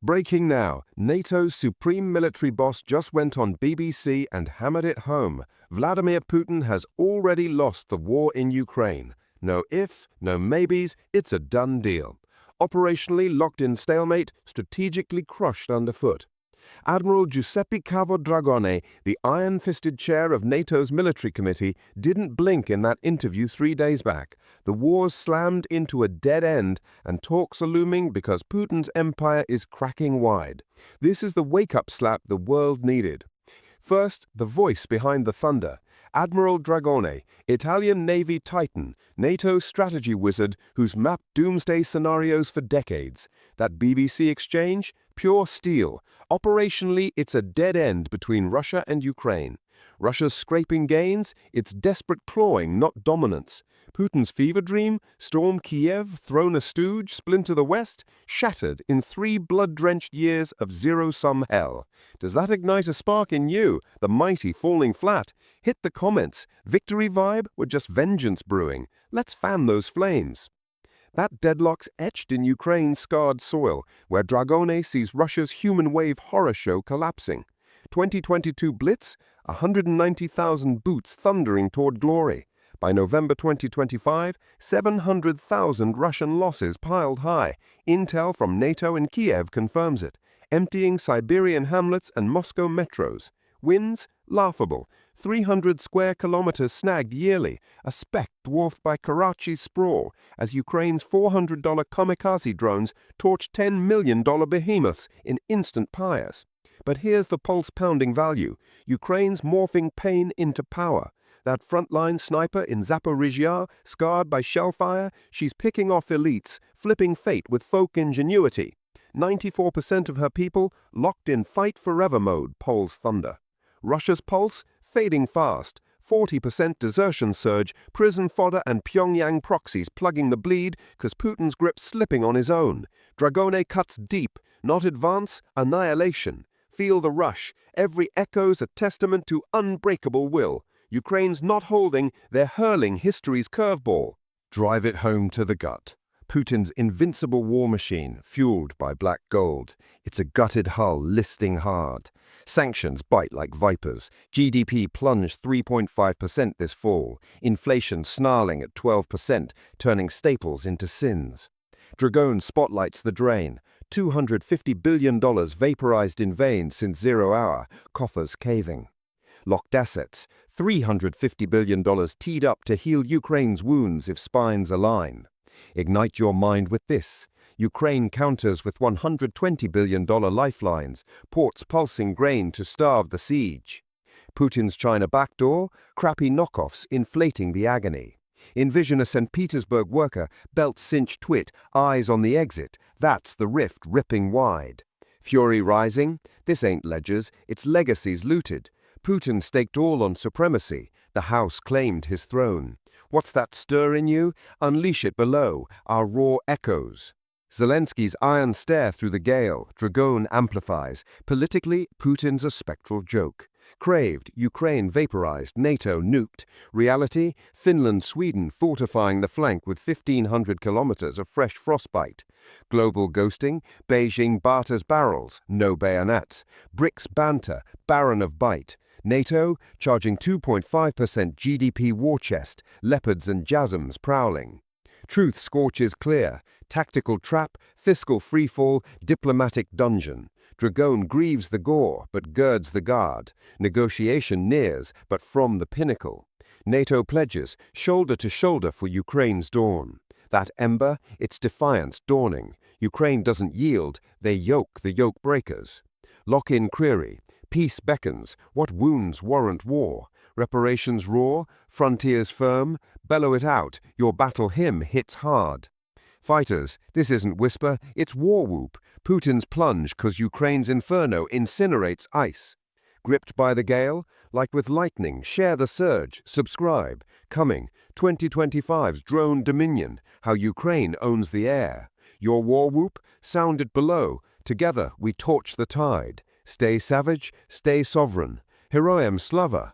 Breaking now, NATO's supreme military boss just went on BBC and hammered it home. Vladimir Putin has already lost the war in Ukraine. No if, no maybes, it's a done deal. Operationally locked in stalemate, strategically crushed underfoot. Admiral Giuseppe Cavo Dragone, the iron-fisted chair of NATO's Military Committee, didn't blink in that interview 3 days back. The war's slammed into a dead end, and talks are looming because Putin's empire is cracking wide. This is the wake-up slap the world needed. First, the voice behind the thunder. Admiral Dragone, Italian Navy titan, NATO strategy wizard who's mapped doomsday scenarios for decades. That BBC exchange? Pure steel. Operationally, it's a dead end between Russia and Ukraine. Russia's scraping gains? It's desperate clawing, not dominance. Putin's fever dream? Storm Kiev, throne a stooge, splinter the West? Shattered in 3 blood-drenched years of zero-sum hell. Does that ignite a spark in you, the mighty falling flat? Hit the comments. Victory vibe or just vengeance brewing? Let's fan those flames. That deadlock's etched in Ukraine's scarred soil, where Dragone sees Russia's human wave horror show collapsing. 2022 Blitz, 190,000 boots thundering toward glory. By November 2025, 700,000 Russian losses piled high. Intel from NATO in Kiev confirms it, emptying Siberian hamlets and Moscow metros. Wins? Laughable. 300 square kilometers snagged yearly, a speck dwarfed by Karachi's sprawl, as Ukraine's $400 kamikaze drones torch $10 million behemoths in instant pyres. But here's the pulse-pounding value. Ukraine's morphing pain into power. That frontline sniper in Zaporizhia, scarred by shellfire, she's picking off elites, flipping fate with folk ingenuity. 94% of her people locked in fight forever mode, polls thunder. Russia's pulse? Fading fast. 40% desertion surge, prison fodder and Pyongyang proxies plugging the bleed because Putin's grip slipping on his own. Dragone cuts deep, not advance, annihilation. Feel the rush. Every echo's a testament to unbreakable will. Ukraine's not holding, they're hurling history's curveball. Drive it home to the gut. Putin's invincible war machine, fueled by black gold. It's a gutted hull listing hard. Sanctions bite like vipers. GDP plunged 3.5% this fall. Inflation snarling at 12%, turning staples into sins. Dragone spotlights the drain. $250 billion vaporized in vain since 0 hour, coffers caving. Locked assets, $350 billion teed up to heal Ukraine's wounds if spines align. Ignite your mind with this. Ukraine counters with $120 billion lifelines, ports pulsing grain to starve the siege. Putin's China backdoor, crappy knockoffs inflating the agony. Envision a St. Petersburg worker, belt cinched twit, eyes on the exit. That's the rift ripping wide. Fury rising? This ain't ledgers, it's legacies looted. Putin staked all on supremacy. The house claimed his throne. What's that stir in you? Unleash it below, our raw echoes. Zelensky's iron stare through the gale, Dragone amplifies. Politically, Putin's a spectral joke. Craved, Ukraine vaporized, NATO nuked. Reality, Finland-Sweden fortifying the flank with 1,500 kilometers of fresh frostbite. Global ghosting, Beijing barters barrels, no bayonets. BRICS banter, barren of bite. NATO charging 2.5% GDP war chest, leopards and jasms prowling. Truth scorches clear, tactical trap, fiscal freefall, diplomatic dungeon. Dragone grieves the gore, but girds the guard. Negotiation nears, but from the pinnacle. NATO pledges, shoulder to shoulder for Ukraine's dawn. That ember, its defiance dawning. Ukraine doesn't yield, they yoke the yoke breakers. Lock-in query. Peace beckons, what wounds warrant war? Reparations roar, frontiers firm, bellow it out, your battle hymn hits hard. Fighters, this isn't whisper, it's war whoop. Putin's plunge 'cause Ukraine's inferno incinerates ice. Gripped by the gale? Like with lightning, share the surge, subscribe. Coming, 2025's drone dominion, how Ukraine owns the air. Your war whoop? Sound it below. Together we torch the tide. Stay savage, stay sovereign. Heroem slava.